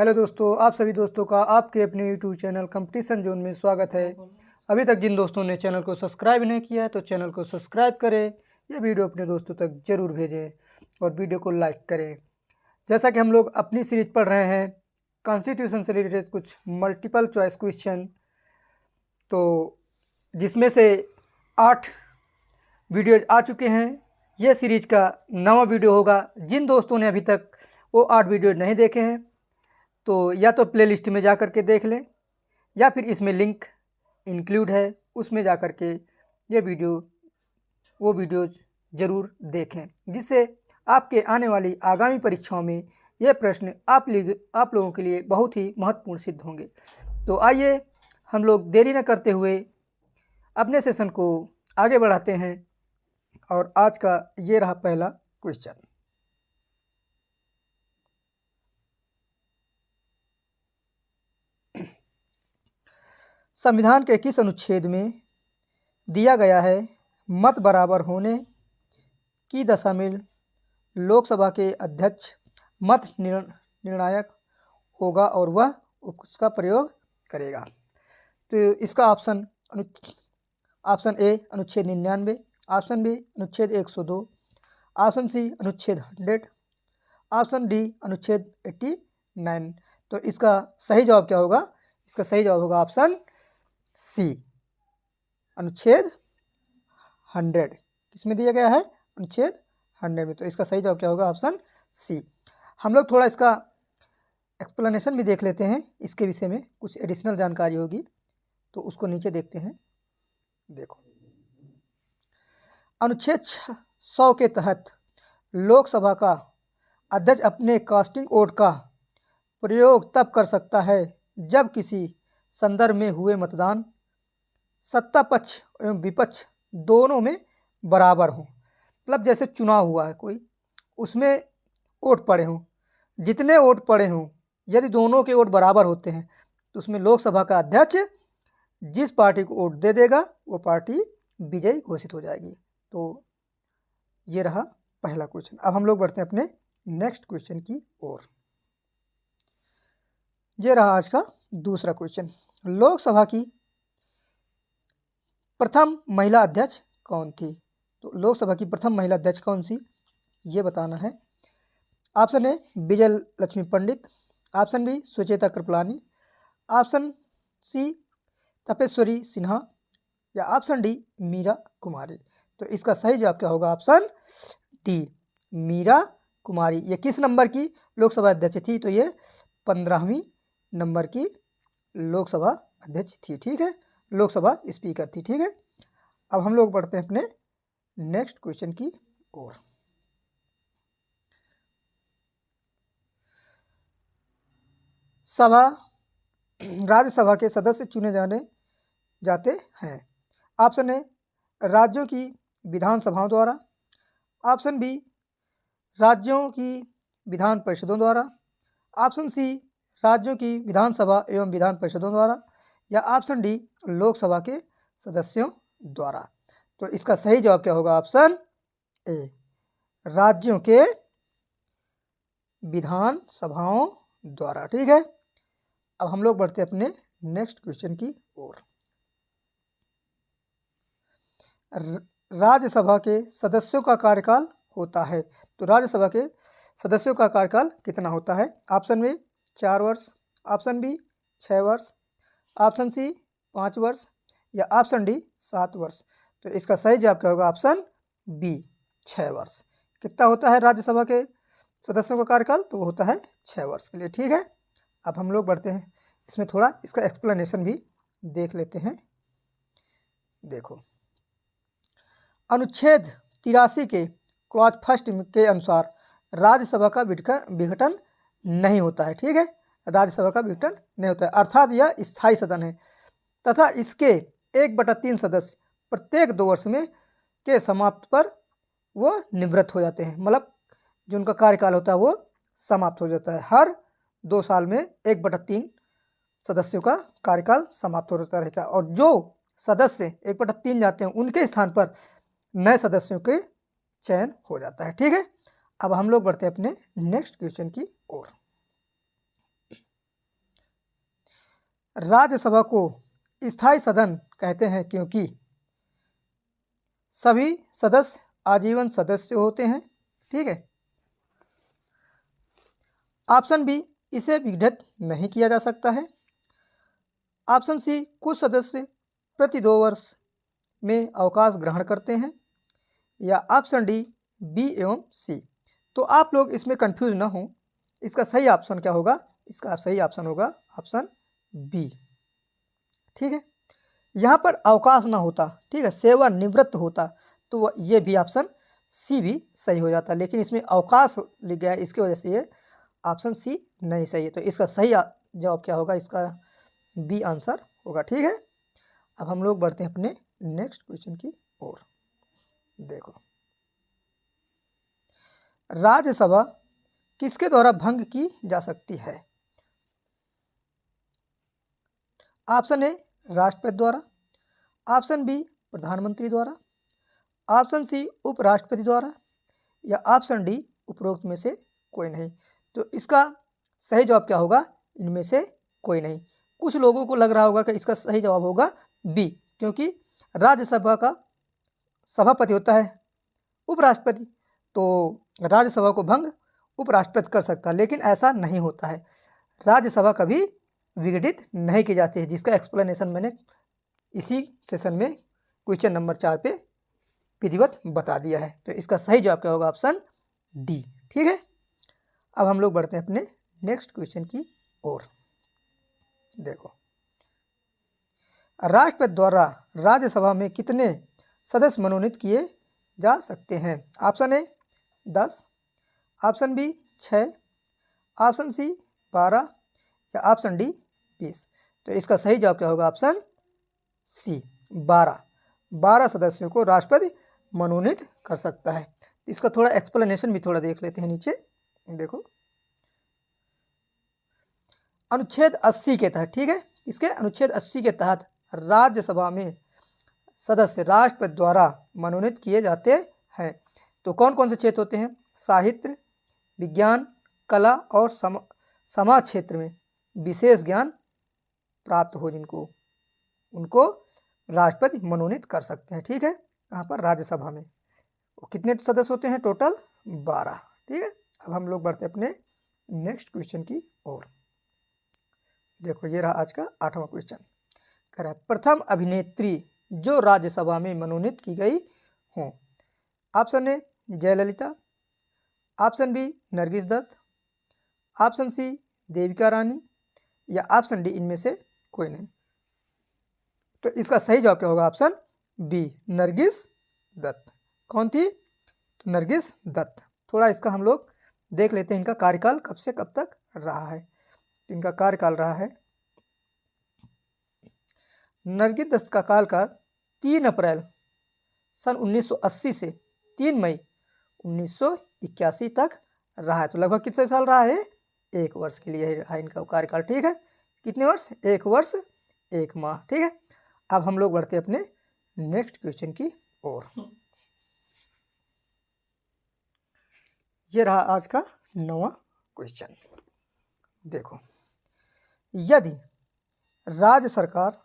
Hello दोस्तों, आप सभी दोस्तों का आपके अपने यूट्यूब चैनल कंपटीशन जोन में स्वागत है। अभी तक जिन दोस्तों ने चैनल को सब्सक्राइब नहीं किया है तो चैनल को सब्सक्राइब करें, ये वीडियो अपने दोस्तों तक ज़रूर भेजें और वीडियो को लाइक करें। जैसा कि हम लोग अपनी सीरीज पढ़ रहे हैं कॉन्स्टिट्यूशन से रिलेटेड कुछ मल्टीपल चॉइस क्वेश्चन, तो जिसमें से 8 वीडियोज आ चुके हैं। ये सीरीज का 9वां वीडियो होगा। जिन दोस्तों ने अभी तक वो 8 वीडियो नहीं देखे हैं तो या तो प्लेलिस्ट में जा कर के देख लें या फिर इसमें लिंक इंक्लूड है, उसमें जा कर के वो वीडियोज ज़रूर देखें, जिससे आपके आने वाली आगामी परीक्षाओं में ये प्रश्न आप लोगों के लिए बहुत ही महत्वपूर्ण सिद्ध होंगे। तो आइए हम लोग देरी न करते हुए अपने सेशन को आगे बढ़ाते हैं और आज का ये रहा पहला क्वेश्चन। संविधान के किस अनुच्छेद में दिया गया है मत बराबर होने की दशा में लोकसभा के अध्यक्ष मत निर्णायक होगा और वह उसका प्रयोग करेगा? तो इसका ऑप्शन ए अनुच्छेद 99, ऑप्शन बी अनुच्छेद 102, ऑप्शन सी अनुच्छेद 100, ऑप्शन डी अनुच्छेद 89। तो इसका सही जवाब क्या होगा? इसका सही जवाब होगा ऑप्शन सी अनुच्छेद 100। किसमें दिया गया है? अनुच्छेद 100 में। तो इसका सही जवाब क्या होगा? Option C. हम लोग थोड़ा इसका एक्सप्लेनेशन भी देख लेते हैं, इसके विषय में कुछ एडिशनल जानकारी होगी तो उसको नीचे देखते हैं। देखो, अनुच्छेद 100 के तहत लोकसभा का अध्यक्ष अपने कास्टिंग वोट का प्रयोग तब कर सकता है जब किसी संदर्भ में हुए मतदान सत्ता पक्ष एवं विपक्ष दोनों में बराबर हो। मतलब जैसे चुनाव हुआ है कोई, उसमें वोट पड़े हों, जितने वोट पड़े हों, यदि दोनों के वोट बराबर होते हैं तो उसमें लोकसभा का अध्यक्ष जिस पार्टी को वोट दे देगा वो पार्टी विजयी घोषित हो जाएगी। तो ये रहा पहला क्वेश्चन। अब हम लोग बढ़ते हैं अपने नेक्स्ट क्वेश्चन की ओर। ये रहा आज का दूसरा क्वेश्चन। लोकसभा की प्रथम महिला अध्यक्ष कौन थी? तो लोकसभा की प्रथम महिला अध्यक्ष कौन सी, ये बताना है। Option A Vijaya Lakshmi Pandit, option B Sucheta Kripalani, option C Tapeshwari Sinha या ऑप्शन डी मीरा कुमारी। तो इसका सही जवाब क्या होगा? ऑप्शन डी मीरा कुमारी। ये किस नंबर की लोकसभा अध्यक्ष थी? तो ये 15वीं नंबर की लोकसभा अध्यक्ष थी। ठीक है, लोकसभा स्पीकर थी। ठीक है, अब हम लोग बढ़ते हैं अपने नेक्स्ट क्वेश्चन की ओर। राज्यसभा के सदस्य चुने जाते हैं। ऑप्शन ए राज्यों की विधानसभाओं द्वारा, ऑप्शन बी राज्यों की विधान परिषदों द्वारा, ऑप्शन सी राज्यों की विधानसभा एवं विधान परिषदों द्वारा या ऑप्शन डी लोकसभा के सदस्यों द्वारा। तो इसका सही जवाब क्या होगा? ऑप्शन ए राज्यों के विधानसभाओं द्वारा। ठीक है, अब हम लोग बढ़ते हैं अपने नेक्स्ट क्वेश्चन की ओर। राज्यसभा के सदस्यों का कार्यकाल होता है। तो राज्यसभा के सदस्यों का कार्यकाल कितना होता है? ऑप्शन ए 4 वर्ष, ऑप्शन बी 6 वर्ष, ऑप्शन सी 5 वर्ष या ऑप्शन डी 7 वर्ष। तो इसका सही जवाब क्या होगा? ऑप्शन बी 6 वर्ष। कितना होता है राज्यसभा के सदस्यों का कार्यकाल? तो वो होता है 6 वर्ष के लिए। ठीक है, अब हम लोग बढ़ते हैं, इसमें थोड़ा इसका एक्सप्लेनेशन भी देख लेते हैं। देखो, अनुच्छेद 83 के क्लॉज फर्स्ट के अनुसार राज्यसभा का विघटन नहीं होता है। ठीक है, राज्यसभा का विघटन नहीं होता है, अर्थात यह स्थायी सदन है तथा इसके 1/3 सदस्य प्रत्येक 2 वर्ष में के समाप्त पर वो निवृत्त हो जाते हैं। मतलब जो उनका कार्यकाल होता है वो समाप्त हो जाता है। हर 2 साल में 1/3 सदस्यों का कार्यकाल समाप्त होता रहता है और जो सदस्य 1/3 जाते हैं उनके स्थान पर नए सदस्यों के चयन हो जाता है। ठीक है, अब हम लोग बढ़ते हैं अपने नेक्स्ट क्वेश्चन की ओर। राज्यसभा को स्थायी सदन कहते हैं क्योंकि सभी सदस्य आजीवन सदस्य होते हैं। ठीक है। ऑप्शन बी, इसे विघटित नहीं किया जा सकता है। ऑप्शन सी, कुछ सदस्य प्रति 2 वर्ष में अवकाश ग्रहण करते हैं। या ऑप्शन डी, बी एवं सी। तो आप लोग इसमें कंफ्यूज ना हो, इसका सही ऑप्शन क्या होगा? इसका सही ऑप्शन होगा ऑप्शन बी। ठीक है। यहाँ पर अवकाश ना होता, ठीक है, सेवानिवृत्त होता, तो ये भी ऑप्शन सी भी सही हो जाता, लेकिन इसमें अवकाश लिख गया है, इसकी वजह से ये ऑप्शन सी नहीं सही है। तो इसका सही जवाब क्या होगा? इसका बी आंसर होगा। ठीक है। अब हम लोग बढ़ते हैं अपने नेक्स्ट क्वेश्चन की ओर। देखो, राज्यसभा किसके द्वारा भंग की जा सकती है? ऑप्शन ए, राष्ट्रपति द्वारा। ऑप्शन बी, प्रधानमंत्री द्वारा। ऑप्शन सी, उपराष्ट्रपति द्वारा। या ऑप्शन डी, उपरोक्त में से कोई नहीं। तो इसका सही जवाब क्या होगा? इनमें से कोई नहीं। कुछ लोगों को लग रहा होगा कि इसका सही जवाब होगा बी, क्योंकि राज्यसभा का सभापति होता है उपराष्ट्रपति, तो राज्यसभा को भंग उपराष्ट्रपति कर सकता है, लेकिन ऐसा नहीं होता है। राज्यसभा कभी विघटित नहीं की जाती है, जिसका एक्सप्लेनेशन मैंने इसी सेशन में क्वेश्चन नंबर 4 पे विधिवत बता दिया है। तो इसका सही जवाब क्या होगा? Option D. ठीक है। अब हम लोग बढ़ते हैं अपने नेक्स्ट क्वेश्चन की ओर। देखो, राष्ट्रपति द्वारा राज्यसभा में कितने सदस्य मनोनीत किए जा सकते हैं? Option A 10, option B 6, option C 12 या ऑप्शन डी 20। तो इसका सही जवाब क्या होगा? ऑप्शन सी 12 सदस्यों को राष्ट्रपति मनोनीत कर सकता है। इसका थोड़ा एक्सप्लेनेशन भी थोड़ा देख लेते हैं नीचे। देखो, अनुच्छेद 80 के तहत, ठीक है, इसके अनुच्छेद 80 के तहत राज्यसभा में सदस्य राष्ट्रपति द्वारा मनोनीत किए जाते हैं। तो कौन कौन से क्षेत्र होते हैं? साहित्य, विज्ञान, कला और समाज क्षेत्र में विशेष ज्ञान प्राप्त हो जिनको, उनको राष्ट्रपति मनोनीत कर सकते हैं। ठीक है। यहाँ पर राज्यसभा में कितने सदस्य होते हैं? टोटल 12। ठीक है। अब हम लोग बढ़ते अपने नेक्स्ट क्वेश्चन की ओर। देखो, ये रहा आज का 8वां क्वेश्चन। कह रहा है, प्रथम अभिनेत्री जो राज्यसभा में मनोनीत की गई हो। Option A, Jayalalithaa. Option B, Nargis Dutt. Option C, Devika Rani. या ऑप्शन डी, इनमें से कोई नहीं। तो इसका सही जवाब क्या होगा? Option B, Nargis Dutt. कौन थी? तो नरगिस दत्त। थोड़ा इसका हम लोग देख लेते हैं, इनका कार्यकाल कब से कब तक रहा है। इनका कार्यकाल रहा है, नरगिस दत्त का कार्यकाल 3 अप्रैल सन 1980 से 3 मई 1981 तक रहा है। तो लगभग कितने साल रहा है? 1 वर्ष के लिए रहा इनका कार्यकाल। ठीक है। कितने वर्ष? 1 वर्ष 1 माह। ठीक है। अब हम लोग बढ़ते अपने नेक्स्ट क्वेश्चन की ओर। ये रहा आज का 9वां क्वेश्चन। देखो, यदि राज्य सरकार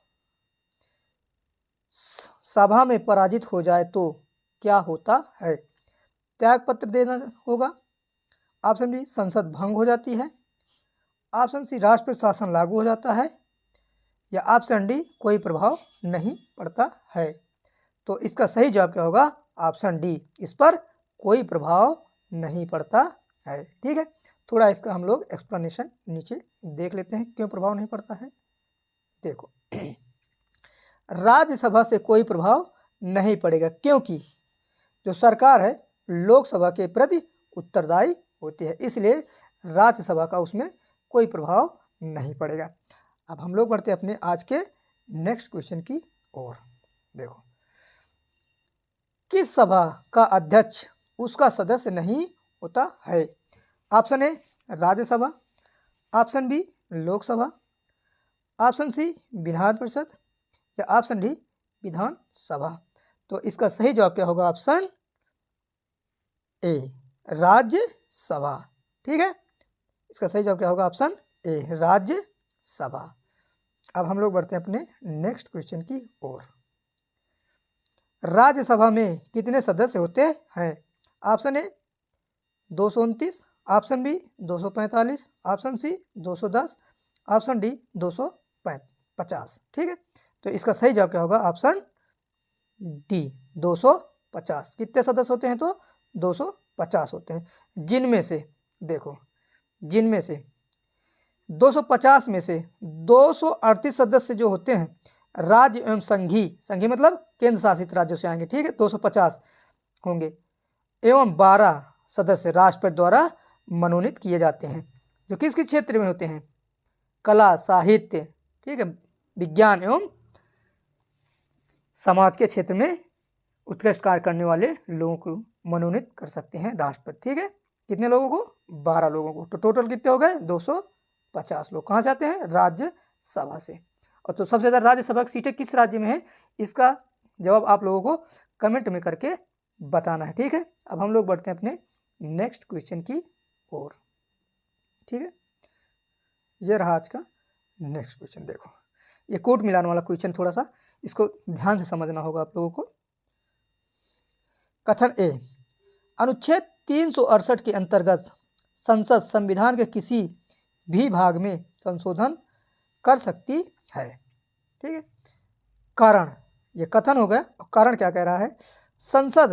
सभा में पराजित हो जाए तो क्या होता है? त्यागपत्र देना होगा। ऑप्शन बी, संसद भंग हो जाती है। ऑप्शन सी, राष्ट्रपति शासन लागू हो जाता है। या ऑप्शन डी, कोई प्रभाव नहीं पड़ता है। तो इसका सही जवाब क्या होगा? ऑप्शन डी, इस पर कोई प्रभाव नहीं पड़ता है। ठीक है। थोड़ा इसका हम लोग एक्सप्लेनेशन नीचे देख लेते हैं, क्यों प्रभाव नहीं पड़ता है। देखो, राज्यसभा से कोई प्रभाव नहीं पड़ेगा, क्योंकि जो सरकार है लोकसभा के प्रति उत्तरदायी होती है, इसलिए राज्यसभा का उसमें कोई प्रभाव नहीं पड़ेगा। अब हम लोग बढ़ते अपने आज के नेक्स्ट क्वेश्चन की ओर। देखो, किस सभा का अध्यक्ष उसका सदस्य नहीं होता है? Option A, Rajya Sabha. Option B, Lok Sabha. Option C, Vidhan Parishad. या ऑप्शन डी, विधानसभा। तो इसका सही जवाब क्या होगा? Option A, Rajya Sabha. ठीक है। इसका सही जवाब क्या होगा? Option A, Rajya Sabha. अब हम लोग बढ़ते हैं अपने नेक्स्ट क्वेश्चन की ओर। राज्यसभा में कितने सदस्य होते हैं? Option A 229, option B 245, option C 210, option D 250। ठीक है, तो इसका सही जवाब क्या होगा? Option D 250। कितने सदस्य होते हैं? तो 250 होते हैं। जिनमें से देखो, जिनमें से 250 में से 238 सदस्य जो होते हैं राज्य एवं संघी मतलब केंद्र शासित राज्यों से आएंगे। ठीक है, 250 होंगे एवं 12 सदस्य राष्ट्रपति द्वारा मनोनीत किए जाते हैं, जो किस किस क्षेत्र में होते हैं? कला, साहित्य, ठीक है, विज्ञान एवं समाज के क्षेत्र में उत्कृष्ट कार्य करने वाले लोगों को मनोनीत कर सकते हैं राष्ट्रपति। ठीक है, कितने लोगों को? 12 लोगों को। तो टोटल कितने हो गए? 250 लोग। कहाँ से आते हैं? राज्यसभा से। और तो सबसे ज़्यादा राज्यसभा की सीटें किस राज्य में है? इसका जवाब आप लोगों को कमेंट में करके बताना है। ठीक है, अब हम लोग बढ़ते हैं अपने नेक्स्ट क्वेश्चन की ओर। ठीक है, ये रहा आज का नेक्स्ट क्वेश्चन। देखो, ये कोट मिलान वाला क्वेश्चन, थोड़ा सा इसको ध्यान से समझना होगा आप लोगों को। कथन ए, अनुच्छेद 368 के अंतर्गत संसद संविधान के किसी भी भाग में संशोधन कर सकती है। ठीक है, कारण, ये कथन हो गया। और कारण क्या कह रहा है? संसद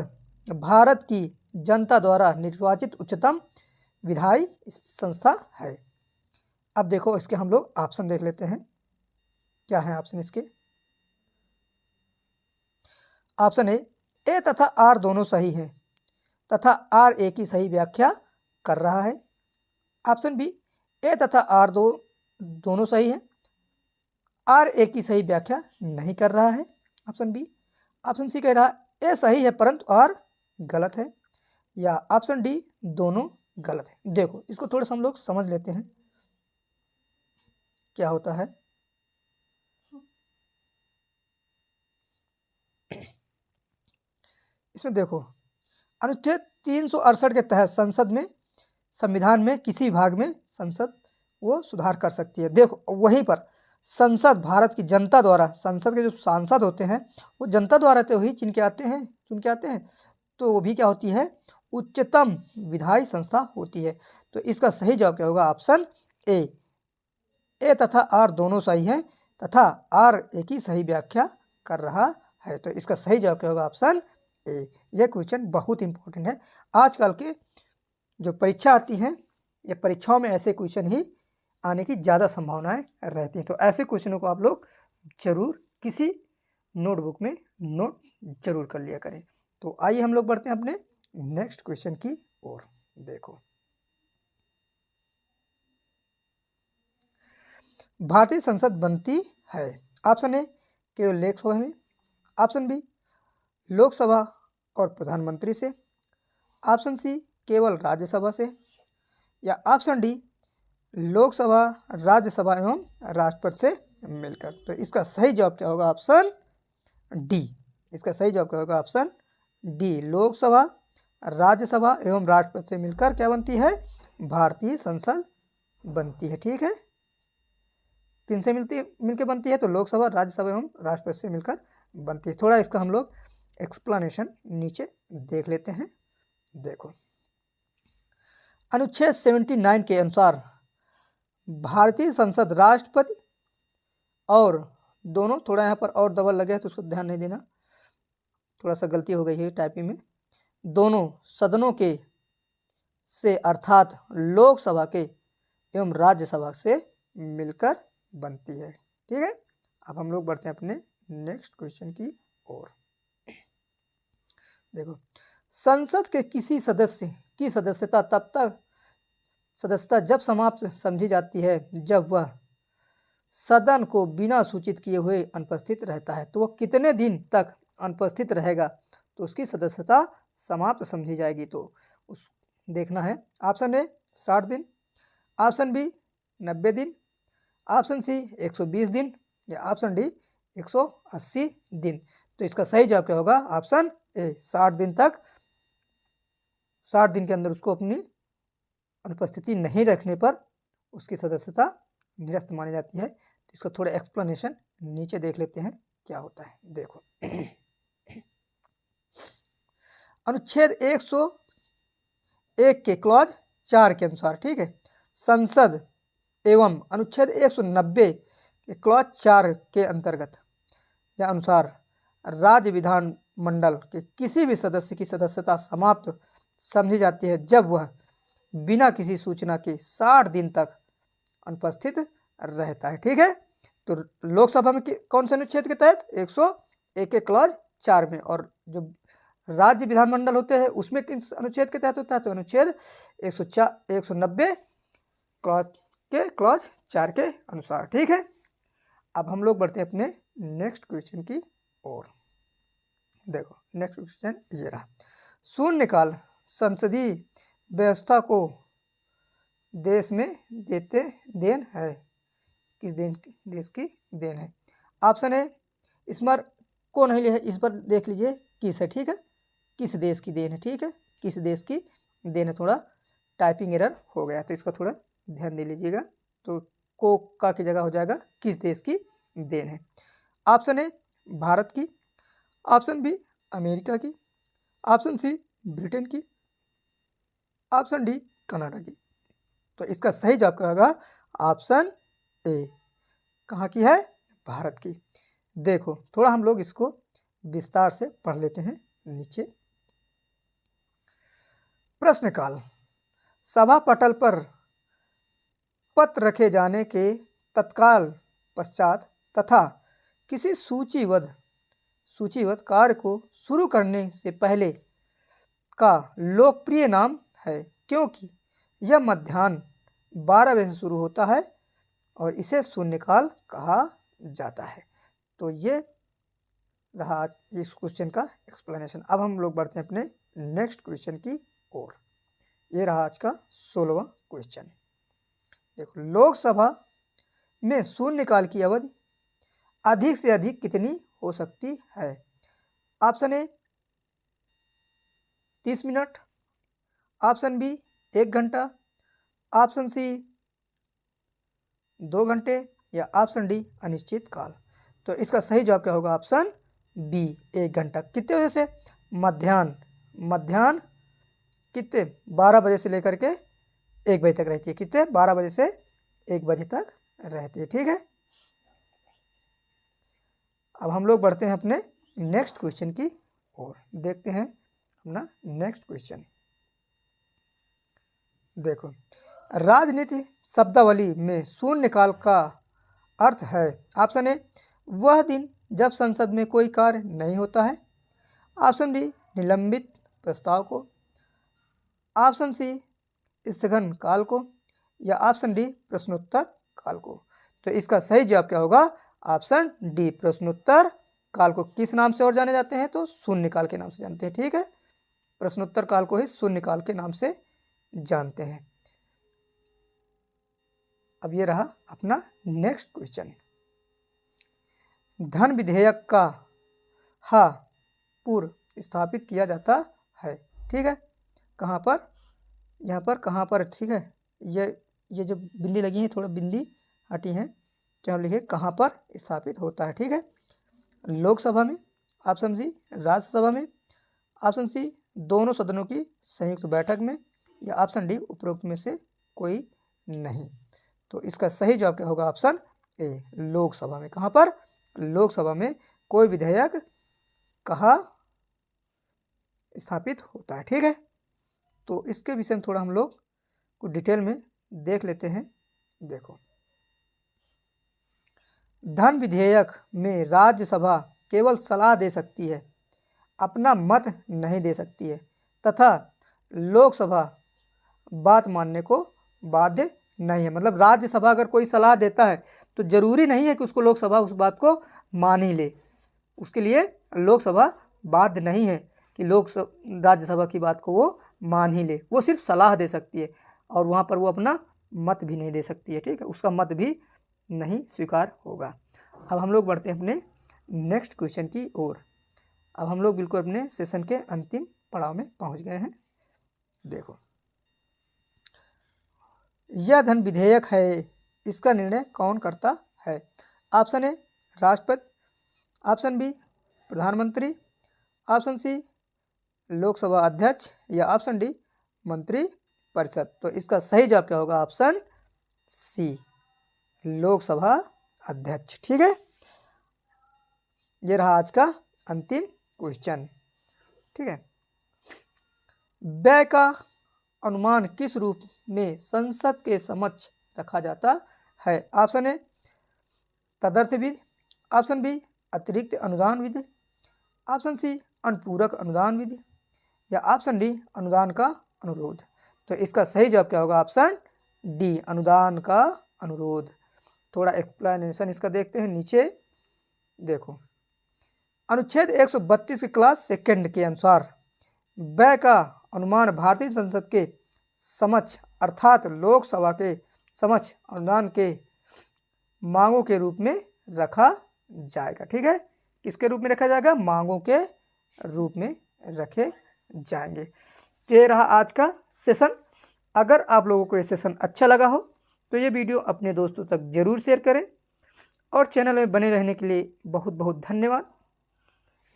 भारत की जनता द्वारा निर्वाचित उच्चतम विधायी संस्था है। अब देखो, इसके हम लोग ऑप्शन देख लेते हैं। क्या है ऑप्शन इसके? ऑप्शन ए तथा आर दोनों सही हैं तथा आर ए की सही व्याख्या कर रहा है। ऑप्शन बी, ए तथा आर दोनों सही हैं, आर ए की सही व्याख्या नहीं कर रहा है। Option B. ऑप्शन सी कह रहा है ए सही है परंतु आर गलत है। या ऑप्शन डी, दोनों गलत है। देखो, इसको थोड़ा सा हम लोग समझ लेते हैं क्या होता है। इसमें देखो, अनुच्छेद 368 के तहत संसद में संविधान में किसी भाग में संसद वो सुधार कर सकती है। देखो, वहीं पर संसद भारत की जनता द्वारा, संसद के जो सांसद होते हैं वो जनता द्वारा तो ही चुन के आते हैं, तो वो भी क्या होती है? उच्चतम विधायी संस्था होती है। तो इसका सही जवाब क्या होगा? ऑप्शन ए तथा आर दोनों सही हैं तथा आर ए की सही व्याख्या कर रहा है। तो इसका सही जवाब क्या होगा? Option A. यह क्वेश्चन बहुत इंपॉर्टेंट है। आजकल के जो परीक्षा आती हैं, ये परीक्षाओं में ऐसे क्वेश्चन ही आने की ज़्यादा संभावनाएं रहती हैं। तो ऐसे क्वेश्चनों को आप लोग जरूर किसी नोटबुक में नोट जरूर कर लिया करें। तो आइए हम लोग बढ़ते हैं अपने नेक्स्ट क्वेश्चन की ओर। देखो, भारतीय संसद बनती है। ऑप्शन ए, केवल लोकसभा में। ऑप्शन बी, लोकसभा और प्रधानमंत्री से। ऑप्शन सी, केवल राज्यसभा से। या ऑप्शन डी, लोकसभा, राज्यसभा एवं राष्ट्रपति से मिलकर। तो इसका सही जवाब क्या होगा? Option D. इसका सही जवाब क्या होगा? ऑप्शन डी, लोकसभा, राज्यसभा एवं राष्ट्रपति से मिलकर क्या बनती है? भारतीय संसद बनती है। ठीक है, किनसे मिलकर बनती है? तो लोकसभा, राज्यसभा एवं राष्ट्रपति से मिलकर बनती है। थोड़ा इसका हम लोग एक्सप्लेनेशन नीचे देख लेते हैं। देखो, अनुच्छेद 79 के अनुसार भारतीय संसद राष्ट्रपति और दोनों, थोड़ा यहाँ पर और डबल लगे है तो उसको ध्यान नहीं देना, थोड़ा सा गलती हो गई है टाइपिंग में। दोनों सदनों के से अर्थात लोकसभा के एवं राज्यसभा से मिलकर बनती है। ठीक है, अब हम लोग बढ़ते हैं अपने नेक्स्ट क्वेश्चन की ओर। देखो, संसद के किसी सदस्य की सदस्यता जब समाप्त समझी जाती है जब वह सदन को बिना सूचित किए हुए अनुपस्थित रहता है। तो वह कितने दिन तक अनुपस्थित रहेगा तो उसकी सदस्यता समाप्त समझी जाएगी? तो उस देखना है। ऑप्शन ए 60 दिन, ऑप्शन बी 90 दिन, ऑप्शन सी 120 दिन, या ऑप्शन डी 180 दिन। तो इसका सही जवाब क्या होगा? ऑप्शन ए, 60 दिन तक, 60 दिन के अंदर उसको अपनी अनुपस्थिति नहीं रखने पर उसकी सदस्यता निरस्त मानी जाती है। इसका थोड़ा एक्सप्लेनेशन नीचे देख लेते हैं क्या होता है। देखो अनुच्छेद 101 के क्लॉज 4 के अनुसार, ठीक है, संसद एवं अनुच्छेद 190 के क्लॉज 4 के अंतर्गत या अनुसार राज्य विधानमंडल के किसी भी सदस्य की सदस्यता समाप्त समझी जाती है जब वह बिना किसी सूचना के 60 दिन तक अनुपस्थित रहता है। ठीक है, तो लोकसभा में कौन से अनुच्छेद के तहत? 101 के क्लॉज 4 में। और जो राज्य विधानमंडल होते हैं उसमें किस अनुच्छेद के तहत होता है? तो अनुच्छेद 190 क्लॉज 4 के अनुसार। ठीक है, अब हम लोग बढ़ते हैं अपने नेक्स्ट क्वेश्चन की ओर। देखो नेक्स्ट क्वेश्चन ये रहा, शून्यकाल संसदीय व्यवस्था को देश में देते देन है, किस देश की देन है? ऑप्शन है, इस पर को नहीं है, इस पर देख लीजिए किस है। ठीक है, किस देश की देन है? ठीक है, किस देश की देन है। थोड़ा टाइपिंग एरर हो गया तो इसका थोड़ा ध्यान दे लीजिएगा। तो को का की जगह हो जाएगा किस देश की देन है। ऑप्शन ए भारत की, ऑप्शन बी अमेरिका की, ऑप्शन सी ब्रिटेन की, ऑप्शन डी कनाडा की। तो इसका सही जवाब क्या होगा? Option A. कहाँ की है? भारत की। देखो थोड़ा हम लोग इसको विस्तार से पढ़ लेते हैं नीचे। प्रश्नकाल, सभा पटल पर पत्र रखे जाने के तत्काल पश्चात तथा किसी सूचीबद्ध कार्य को शुरू करने से पहले का लोकप्रिय नाम है, क्योंकि यह मध्याह्न 12 बजे से शुरू होता है और इसे शून्यकाल कहा जाता है। तो ये रहा इस क्वेश्चन का एक्सप्लेनेशन। अब हम लोग बढ़ते हैं अपने नेक्स्ट क्वेश्चन की ओर। ये रहा आज का 16वां क्वेश्चन। देखो, लोकसभा में शून्यकाल की अवधि अधिक से अधिक कितनी हो सकती है? Option A 30 minute, option B 1 घंटा, ऑप्शन सी 2 घंटे या ऑप्शन डी अनिश्चित काल। तो इसका सही जवाब क्या होगा? ऑप्शन बी 1 घंटा। कितने बजे से? मध्याह्न कितने? 12 बजे से लेकर के 1 बजे तक रहती है। कितने? 12 बजे से 1 बजे तक रहती है। ठीक है, अब हम लोग बढ़ते हैं अपने नेक्स्ट क्वेश्चन की ओर। देखते हैं अपना नेक्स्ट क्वेश्चन। देखो, राजनीति शब्दावली में शून्यकाल का अर्थ है। ऑप्शन ए वह दिन जब संसद में कोई कार्य नहीं होता है, ऑप्शन बी निलंबित प्रस्ताव को, ऑप्शन सी स्थगन काल को या ऑप्शन डी प्रश्नोत्तर काल को। तो इसका सही जवाब क्या होगा? ऑप्शन डी प्रश्नोत्तर काल को। किस नाम से और जाने जाते हैं? तो शून्यकाल के नाम से जानते हैं। ठीक है, प्रश्नोत्तर काल को ही शून्यकाल के नाम से जानते हैं। अब ये रहा अपना नेक्स्ट क्वेश्चन। धन विधेयक का हा पूर्व स्थापित किया जाता है। ठीक है, कहाँ पर? यहाँ पर कहाँ पर? ठीक है, ये जो बिंदी लगी है, थोड़ा बिंदी हटी है, क्या लिखे कहाँ पर स्थापित होता है। ठीक है, लोकसभा में, ऑप्शन सी राज्यसभा में, ऑप्शन सी दोनों सदनों की संयुक्त बैठक में या ऑप्शन डी उपरोक्त में से कोई नहीं। तो इसका सही जवाब क्या होगा? ऑप्शन ए लोकसभा में। कहाँ पर? लोकसभा में कोई विधेयक कहाँ स्थापित होता है। ठीक है, तो इसके विषय में थोड़ा हम लोग कुछ डिटेल में देख लेते हैं। देखो, धन विधेयक में राज्यसभा केवल सलाह दे सकती है, अपना मत नहीं दे सकती है, तथा लोकसभा बात मानने को बाध्य नहीं है। मतलब राज्यसभा अगर कोई सलाह देता है तो जरूरी नहीं है कि उसको लोकसभा उस बात को मान ही ले। उसके लिए लोकसभा बाध्य नहीं है कि राज्यसभा की बात को वो मान ही ले। वो सिर्फ सलाह दे सकती है और वहाँ पर वो अपना मत भी नहीं दे सकती है। ठीक है, उसका मत भी नहीं स्वीकार होगा। अब हम लोग बढ़ते हैं अपने नेक्स्ट क्वेश्चन की ओर। अब हम लोग बिल्कुल अपने सेशन के अंतिम पड़ाव में पहुंच गए हैं। देखो, यह धन विधेयक है, इसका निर्णय कौन करता है? ऑप्शन ए राष्ट्रपति, ऑप्शन बी प्रधानमंत्री, ऑप्शन सी लोकसभा अध्यक्ष या ऑप्शन डी मंत्री परिषद। तो इसका सही जवाब क्या होगा? ऑप्शन सी लोकसभा अध्यक्ष। ठीक है, ये रहा आज का अंतिम क्वेश्चन। ठीक है, व्यय का अनुमान किस रूप में संसद के समक्ष रखा जाता है? ऑप्शन ए तदर्थ विधि, ऑप्शन बी अतिरिक्त अनुदान विधि, ऑप्शन सी अनुपूरक अनुदान विधि या ऑप्शन डी अनुदान का अनुरोध। तो इसका सही जवाब क्या होगा? ऑप्शन डी अनुदान का अनुरोध। थोड़ा एक्सप्लेनेशन इसका देखते हैं। नीचे देखो, अनुच्छेद 132 की क्लास सेकंड के अनुसार व्यय का अनुमान भारतीय संसद के समक्ष अर्थात लोकसभा के समक्ष अनुदान के मांगों के रूप में रखा जाएगा। ठीक है, किसके रूप में रखा जाएगा? मांगों के रूप में रखे जाएंगे। तो ये रहा आज का सेशन। अगर आप लोगों को ये सेशन अच्छा लगा हो तो ये वीडियो अपने दोस्तों तक जरूर शेयर करें और चैनल में बने रहने के लिए बहुत बहुत धन्यवाद।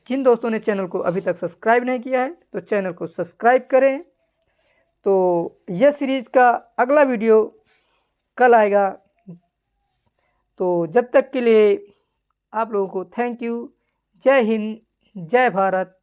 जिन दोस्तों ने चैनल को अभी तक सब्सक्राइब नहीं किया है तो चैनल को सब्सक्राइब करें। तो यह सीरीज़ का अगला वीडियो कल आएगा। तो जब तक के लिए आप लोगों को थैंक यू। जय हिंद, जय भारत,